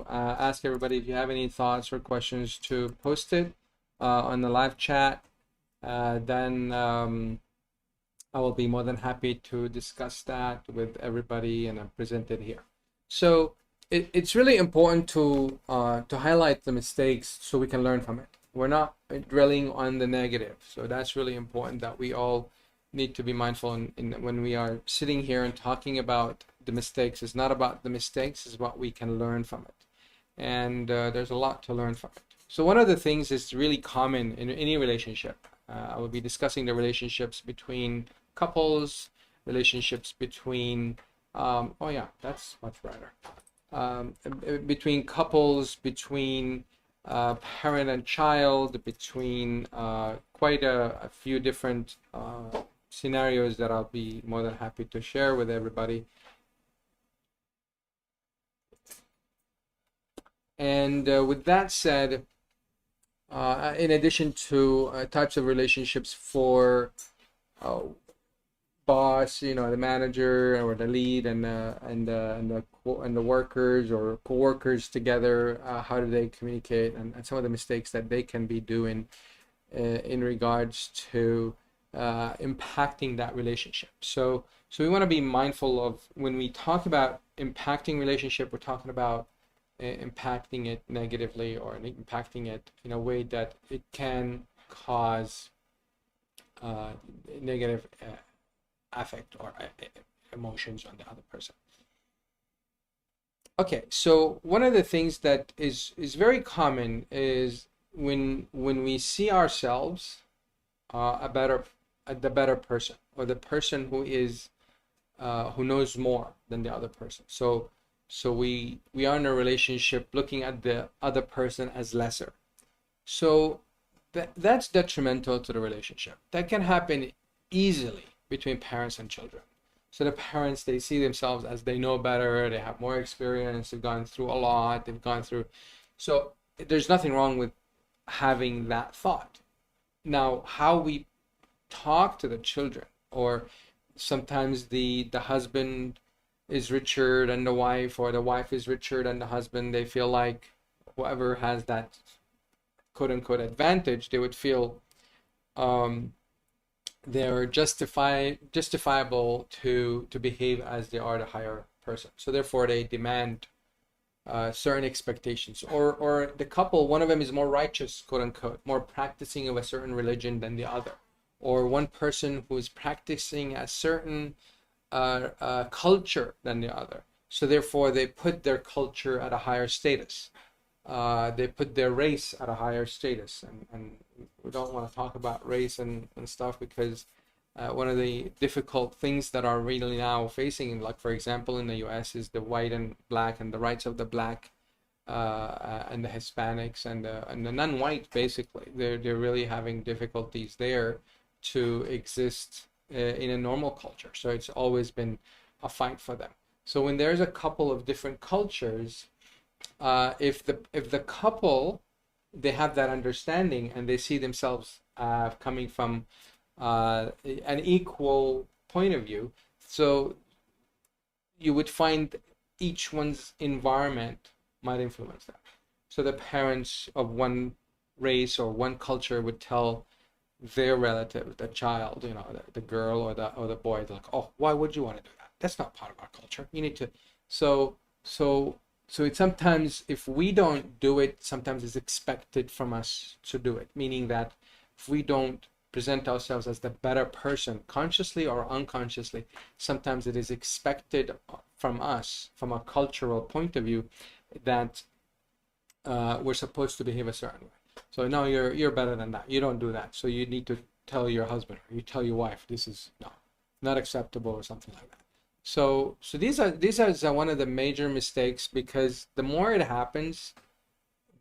to ask everybody if you have any thoughts or questions to post it on the live chat. Then I will be more than happy to discuss that with everybody and present it here. So it's really important to highlight the mistakes so we can learn from it. We're not dwelling on the negative. So that's really important that we all need to be mindful when we are sitting here and talking about the mistakes. It's not about the mistakes, it's what we can learn from it. And there's a lot to learn from it. So one of the things is really common in any relationship. I will be discussing the relationships between couples, relationships between, oh yeah, that's much brighter. Between couples, between parent and child, between quite a few different scenarios that I'll be more than happy to share with everybody. And with that said, in addition to types of relationships for boss, the manager or the lead, and the workers or co-workers together, how do they communicate, and some of the mistakes that they can be doing in regards to impacting that relationship. So we want to be mindful of when we talk about impacting relationship, we're talking about impacting it negatively or impacting it in a way that it can cause negative affect or emotions on the other person. Okay, so one of the things that is very common is when we see ourselves the better person, or the person who is who knows more than the other person. So we are in a relationship looking at the other person as lesser. So that's detrimental to the relationship. That can happen easily between parents and children. So the parents, they see themselves as they know better, they have more experience, they've gone through a lot, so there's nothing wrong with having that thought. Now, how we talk to the children, or sometimes the husband is richer than the wife, or the wife is richer than the husband, they feel like whoever has that quote-unquote advantage, they would feel they're justifiable to behave as they are the higher person. So therefore they demand certain expectations, or the couple, one of them is more righteous, quote-unquote, more practicing of a certain religion than the other, or one person who's practicing a certain culture than the other. So therefore they put their culture at a higher status. They put their race at a higher status, and we don't want to talk about race and stuff, because one of the difficult things that are really now facing, like for example in the US, is the white and black, and the rights of the black and the Hispanics and the non-white. Basically, they're really having difficulties there to exist in a normal culture. So it's always been a fight for them. So when there's a couple of different cultures, if the couple, they have that understanding and they see themselves coming from an equal point of view, so you would find each one's environment might influence that. So the parents of one race or one culture would tell their relative, the child, the girl or the boy, they're like, oh, why would you want to do that? That's not part of our culture. You need to. So it's sometimes, if we don't do it, sometimes it's expected from us to do it, meaning that if we don't present ourselves as the better person, consciously or unconsciously, sometimes it is expected from us, from a cultural point of view, that we're supposed to behave a certain way. So no, you're better than that. You don't do that. So you need to tell your husband, or you tell your wife, this is not acceptable, or something like that. So these are one of the major mistakes, because the more it happens,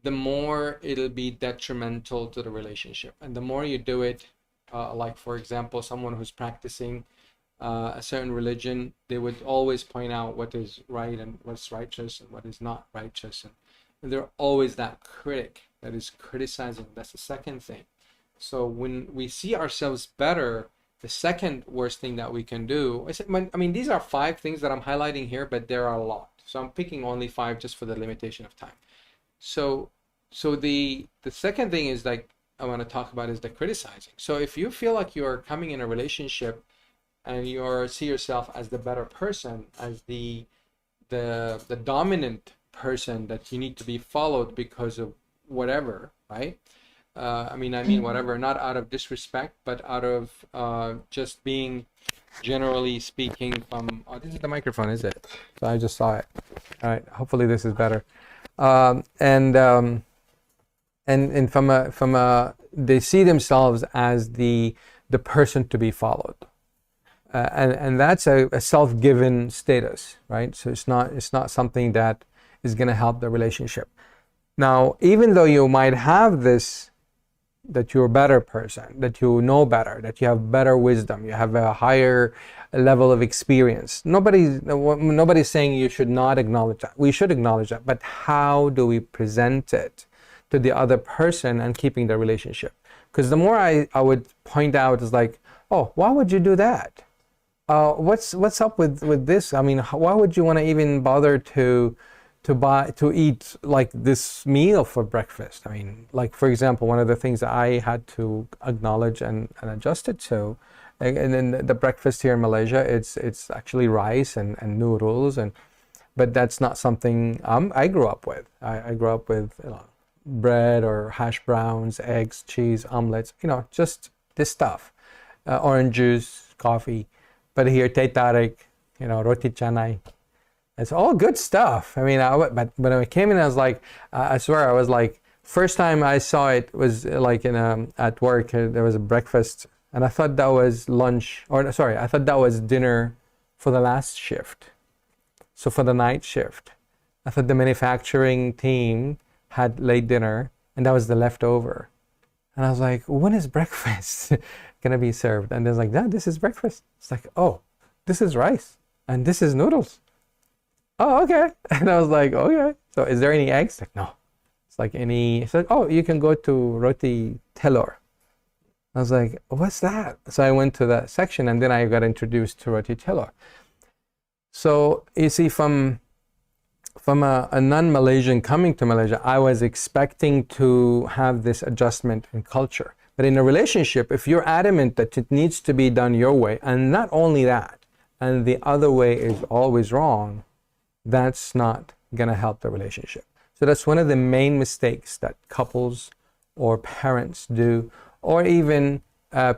the more it'll be detrimental to the relationship. And the more you do it, like for example, someone who's practicing a certain religion, they would always point out what is right and what's righteous and what is not righteous. And they're always that critic that is criticizing. That's the second thing. So when we see ourselves better, the second worst thing that we can do, I mean, these are 5 things that I'm highlighting here, but there are a lot. So I'm picking only 5 just for the limitation of time. So the second thing is like I want to talk about is the criticizing. So if you feel like you're coming in a relationship and you see yourself as the better person, as the dominant person that you need to be followed because of whatever, right? I mean whatever, not out of disrespect, but out of just being, generally speaking, from. Oh, this is the microphone, is it? So I just saw it. All right. Hopefully this is better. And from a they see themselves as the person to be followed, and that's a self-given status, right? So it's not something that is going to help the relationship. Now, even though you might have this, that you're a better person, that you know better, that you have better wisdom, you have a higher level of experience. Nobody's saying you should not acknowledge that. We should acknowledge that, but how do we present it to the other person and keeping the relationship? Because the more I would point out is like, oh, why would you do that? What's up with this? I mean, why would you want to even bother to eat like this meal for breakfast? I mean, like, for example, one of the things that I had to acknowledge and adjust it to, and then the breakfast here in Malaysia, it's actually rice and noodles, but that's not something I grew up with. I grew up with bread or hash browns, eggs, cheese, omelets, just this stuff, orange juice, coffee. But here, teh tarik, roti canai. It's all good stuff. I mean, but when I came in, I was like, I swear, I was like, first time I saw it was like at work. There was a breakfast, and I thought that was lunch, or sorry, I thought that was dinner for the last shift. So for the night shift, I thought the manufacturing team had late dinner, and that was the leftover. And I was like, when is breakfast gonna be served? And they're like, no, this is breakfast. It's like, oh, this is rice, and this is noodles. Oh, okay. And I was like, okay. So is there any eggs? Like, no. It's like it's like, oh, you can go to roti telur. I was like, what's that? So I went to that section, and then I got introduced to roti telur. So you see, from a non-Malaysian coming to Malaysia, I was expecting to have this adjustment in culture. But in a relationship, if you're adamant that it needs to be done your way, and not only that, and the other way is always wrong, that's not going to help the relationship. So that's one of the main mistakes that couples or parents do, or even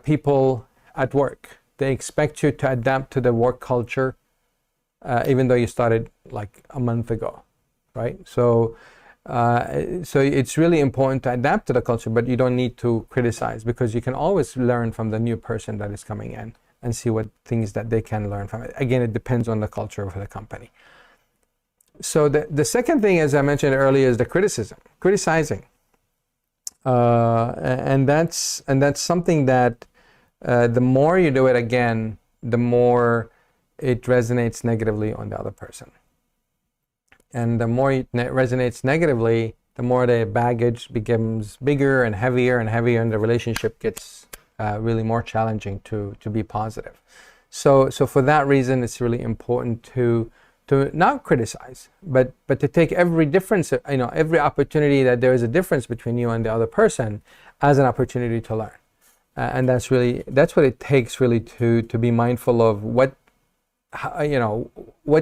people at work. They expect you to adapt to the work culture, even though you started like a month ago, right? So it's really important to adapt to the culture, but you don't need to criticize, because you can always learn from the new person that is coming in and see what things that they can learn from it. Again, it depends on the culture of the company. So the second thing, as I mentioned earlier, is the criticizing, and that's something that the more you do it, again, the more it resonates negatively on the other person, and the more it resonates negatively, the more the baggage becomes bigger and heavier, and the relationship gets really more challenging to be positive. So for that reason, it's really important to not criticize, but to take every difference, every opportunity that there is a difference between you and the other person as an opportunity to learn. And that's what it takes, really, to be mindful of what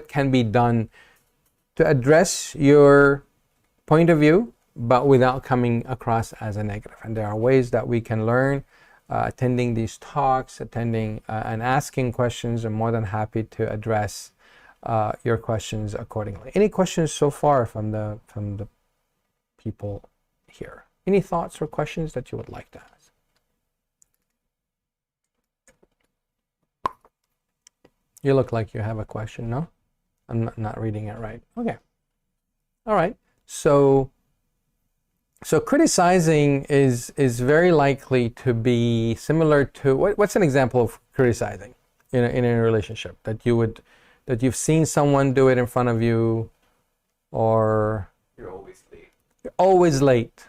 can be done to address your point of view, but without coming across as a negative. And there are ways that we can learn, attending these talks, and asking questions. I'm more than happy to address your questions accordingly. Any questions so far from the people here? Any thoughts or questions that you would like to ask? You look like you have a question, no? I'm not reading it right. Okay. All right. So criticizing is very likely to be similar to what's an example of criticizing in a relationship that you've seen someone do it in front of you, or You're always late. you're always late,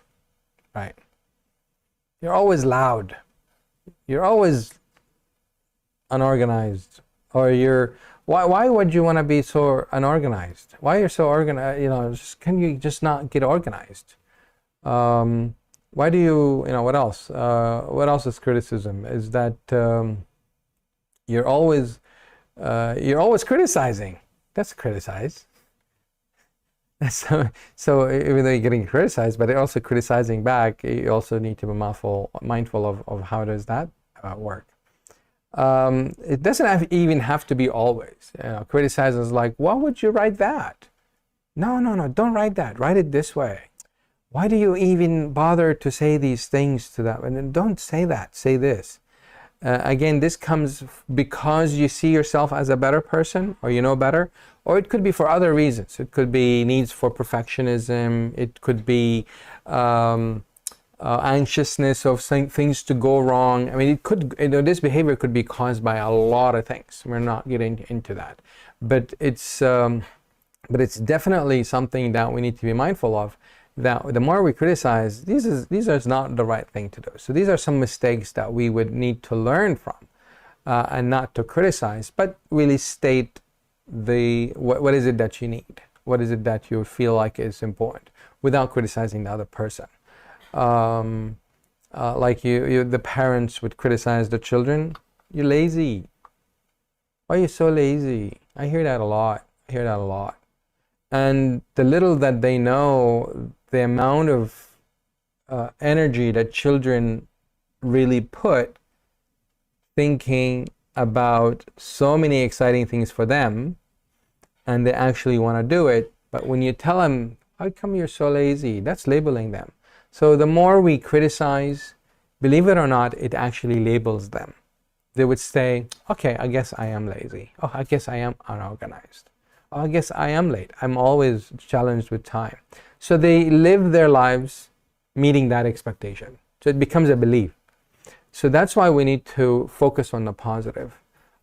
right? You're always loud. You're always unorganized, or you're Why would you want to be so unorganized? Why you're so organized? Can you just not get organized? Why do you know, what else? What else is criticism? Is that you're always criticizing. That's criticize. So even though you're getting criticized, but also criticizing back, you also need to be mindful of how does that work. It doesn't even have to be always. Criticize is like, why would you write that? No, don't write that. Write it this way. Why do you even bother to say these things to them? And then don't say that. Say this. Again, this comes because you see yourself as a better person, or you know better, or it could be for other reasons. It could be needs for perfectionism. It could be anxiousness of things to go wrong. I mean, it could, this behavior could be caused by a lot of things. We're not getting into that, but it's definitely something that we need to be mindful of. That the more we criticize, these are not the right thing to do. So these are some mistakes that we would need to learn from, and not to criticize, but really state what is it that you need, what is it that you feel like is important, without criticizing the other person. Like the parents would criticize the children. You're lazy. Why are you so lazy? I hear that a lot. And the little that they know, the amount of energy that children really put thinking about so many exciting things for them, and they actually want to do it. But when you tell them, how come you're so lazy? That's labeling them. So the more we criticize, believe it or not, it actually labels them. They would say, okay, I guess I am lazy. Oh, I guess I am unorganized. Oh, I guess I am late. I'm always challenged with time. So they live their lives meeting that expectation. So it becomes a belief. So that's why we need to focus on the positive.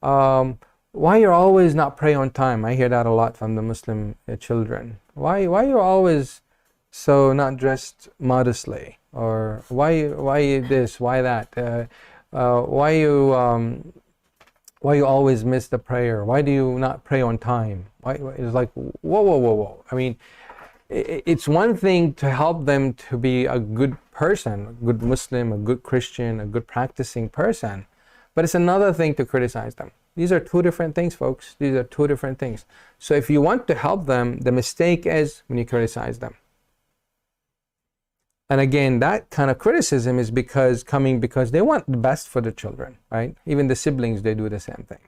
Why you're always not pray on time? I hear that a lot from the Muslim children. Why you're always so not dressed modestly? Or why this? Why that? Why you always miss the prayer? Why do you not pray on time? It's like, whoa. I mean, it's one thing to help them to be a good person, a good Muslim, a good Christian, a good practicing person, but it's another thing to criticize them. These are two different things, folks. These are two different things. So if you want to help them, the mistake is when you criticize them. And again, that kind of criticism is because they want the best for the children, right? Even the siblings, they do the same thing.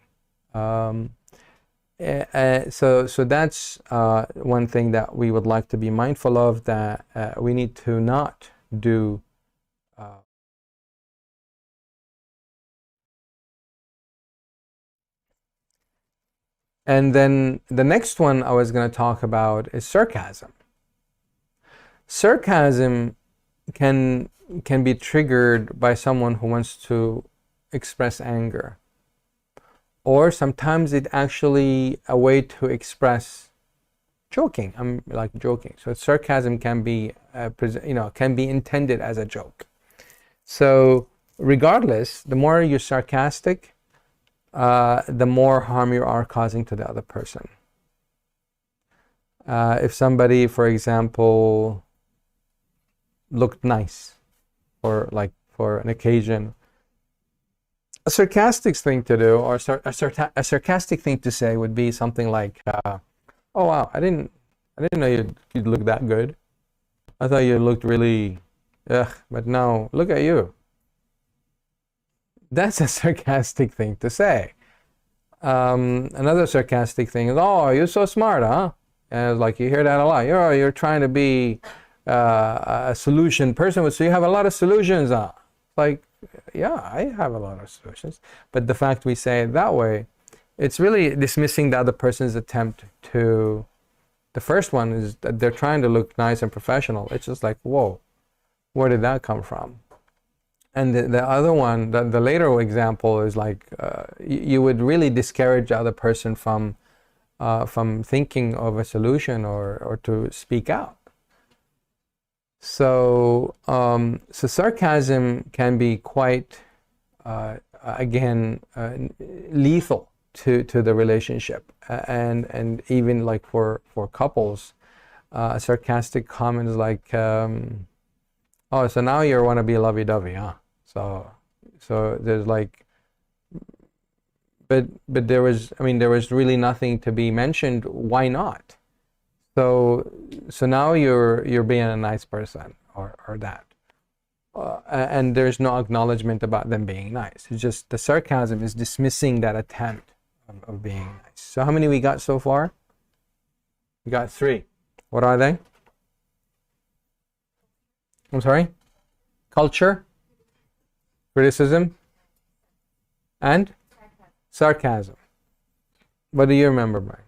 So that's one thing that we would like to be mindful of, that we need to not do. And then the next one I was going to talk about is sarcasm. Sarcasm can be triggered by someone who wants to express anger, or sometimes it actually a way to express joking. I'm like joking. So sarcasm can be can be intended as a joke. So regardless, the more you're sarcastic, the more harm you are causing to the other person. If somebody, for example, looked nice for an occasion, a sarcastic thing to do, or a sarcastic thing to say would be something like, "Oh wow, I didn't know you'd look that good. I thought you looked really, but now look at you." That's a sarcastic thing to say. Another sarcastic thing is, "Oh, you're so smart, huh?" And it's like, you hear that a lot. You're trying to be a solution person, so you have a lot of solutions. Like, yeah, I have a lot of solutions. But the fact we say it that way, it's really dismissing the other person's attempt to. The first one is that they're trying to look nice and professional. It's just like, whoa, where did that come from? And the other one, the later example is like, you would really discourage the other person from thinking of a solution or to speak out. So sarcasm can be quite, again, lethal to the relationship. And even like for couples, sarcastic comments like, oh, so now you want to be lovey-dovey, huh? So there's like, but there was, I mean, there was really nothing to be mentioned. Why not? So now you're being a nice person, or that. And there's no acknowledgement about them being nice. It's just the sarcasm is dismissing that attempt of being nice. So how many we got so far? We got 3. What are they? I'm sorry? Culture, criticism, and sarcasm. What do you remember, Brian?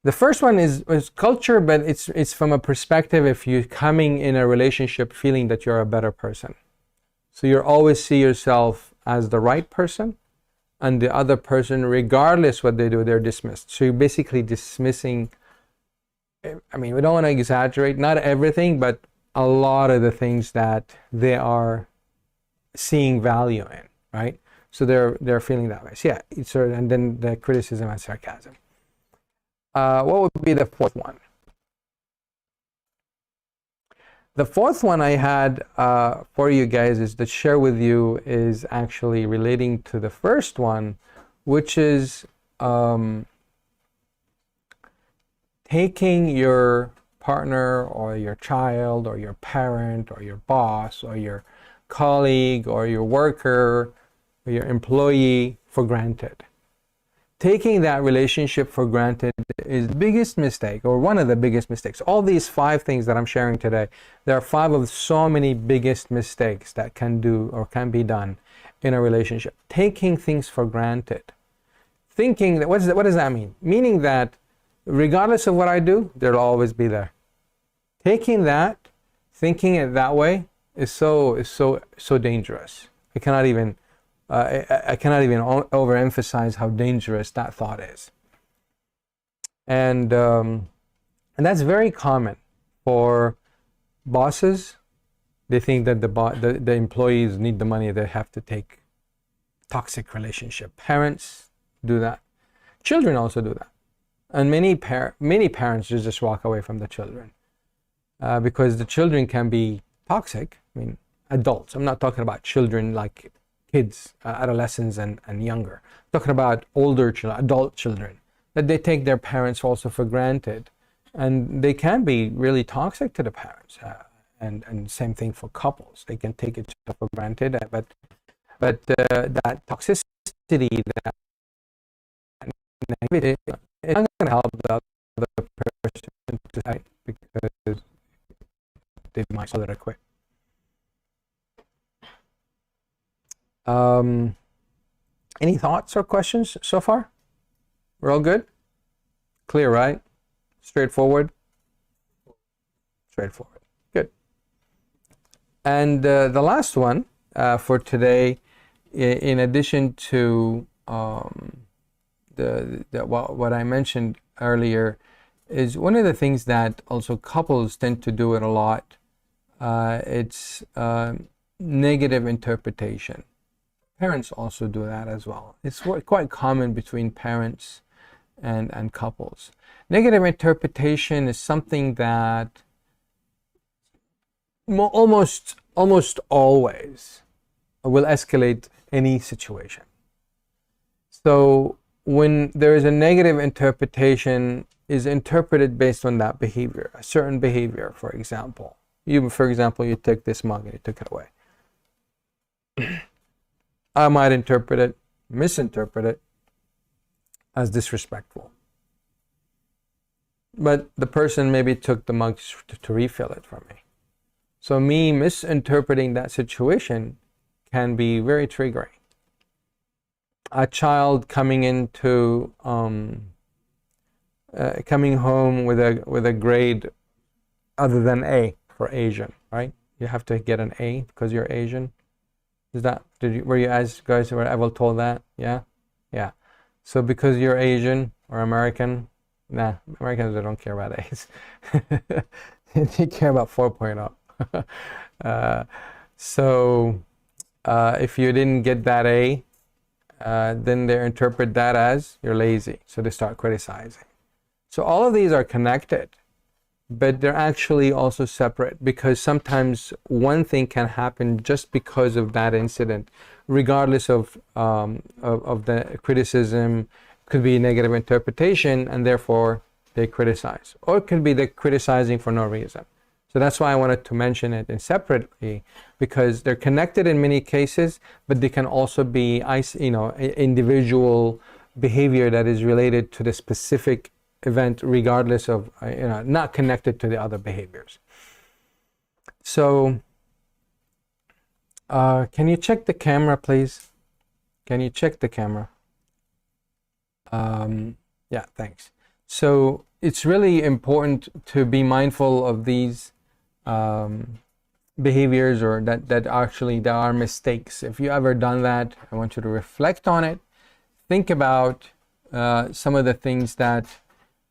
The first one is culture, but it's from a perspective if you're coming in a relationship feeling that you're a better person. So you always see yourself as the right person, and the other person, regardless what they do, they're dismissed. So you're basically dismissing, I mean, we don't want to exaggerate, not everything, but a lot of the things that they are seeing value in, right? So they're feeling that way. So yeah, and then the criticism and sarcasm. What would be the fourth one? The fourth one I had for you guys is to share with you is actually relating to the first one, which is taking your partner or your child or your parent or your boss or your colleague or your worker or your employee for granted. Taking that relationship for granted is the biggest mistake, or one of the biggest mistakes. All these 5 things that I'm sharing today, there are 5 of so many biggest mistakes that can do or can be done in a relationship. Taking things for granted. Thinking that, what does that mean? Meaning that regardless of what I do, they'll always be there. Taking that, thinking it that way is so dangerous. I cannot even overemphasize how dangerous that thought is. And that's very common for bosses. They think that the employees need the money, they have to take toxic relationship. Parents do that. Children also do that. And many parents just walk away from the children because the children can be toxic. I mean, adults. I'm not talking about children like kids, adolescents and younger. I'm talking about older children, adult children, that they take their parents also for granted. And they can be really toxic to the parents. And same thing for couples. They can take it for granted, but that toxicity, that negativity, it's not going to help the other person to fight because they might sell it quick. Any thoughts or questions so far? We're all good? Clear, right? Straightforward? Straightforward. Good. And the last one for today, in addition to what I mentioned earlier, is one of the things that also couples tend to do it a lot. It's negative interpretation. Parents also do that as well. It's quite common between parents and couples. Negative interpretation is something that almost always will escalate any situation. So when there is a negative interpretation, is interpreted based on that behavior, a certain behavior, for example. You took this mug and you took it away. I might misinterpret it as disrespectful. But the person maybe took the mug to refill it from me. So me misinterpreting that situation can be very triggering. A child coming home with a grade other than A for Asian, right? You have to get an A because you're Asian. Were you guys ever told that? Yeah? Yeah. So because you're Asian or American, Americans don't care about A's. They care about 4.0. So if you didn't get that A, then they interpret that as you're lazy. So they start criticizing. So all of these are connected, but they're actually also separate, because sometimes one thing can happen just because of that incident, regardless of the criticism. Could be negative interpretation, and therefore they criticize, or it could be they're criticizing for no reason. So that's why I wanted to mention it separately, because they're connected in many cases, but they can also be, individual behavior that is related to the specific event, regardless of, not connected to the other behaviors. So, can you check the camera, please? Can you check the camera? Yeah, thanks. So it's really important to be mindful of these behaviors, or that actually there are mistakes. If you ever done that, I want you to reflect on it. Think about some of the things that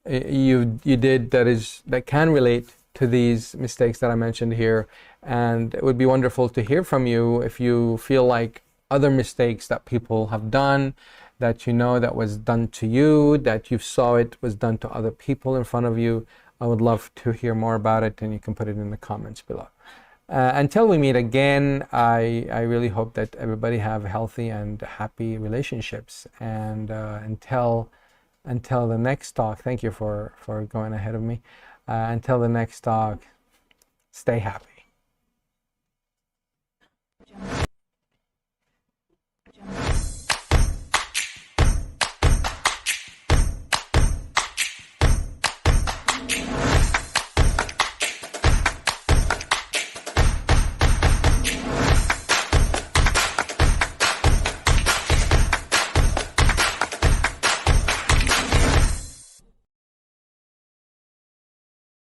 you did that can relate to these mistakes that I mentioned here. And it would be wonderful to hear from you if you feel like other mistakes that people have done, that that was done to you, that you saw it was done to other people in front of you. I would love to hear more about it, and you can put it in the comments below. Until we meet again, I really hope that everybody have healthy and happy relationships. And until the next talk, thank you for going ahead of me. Until the next talk, stay happy.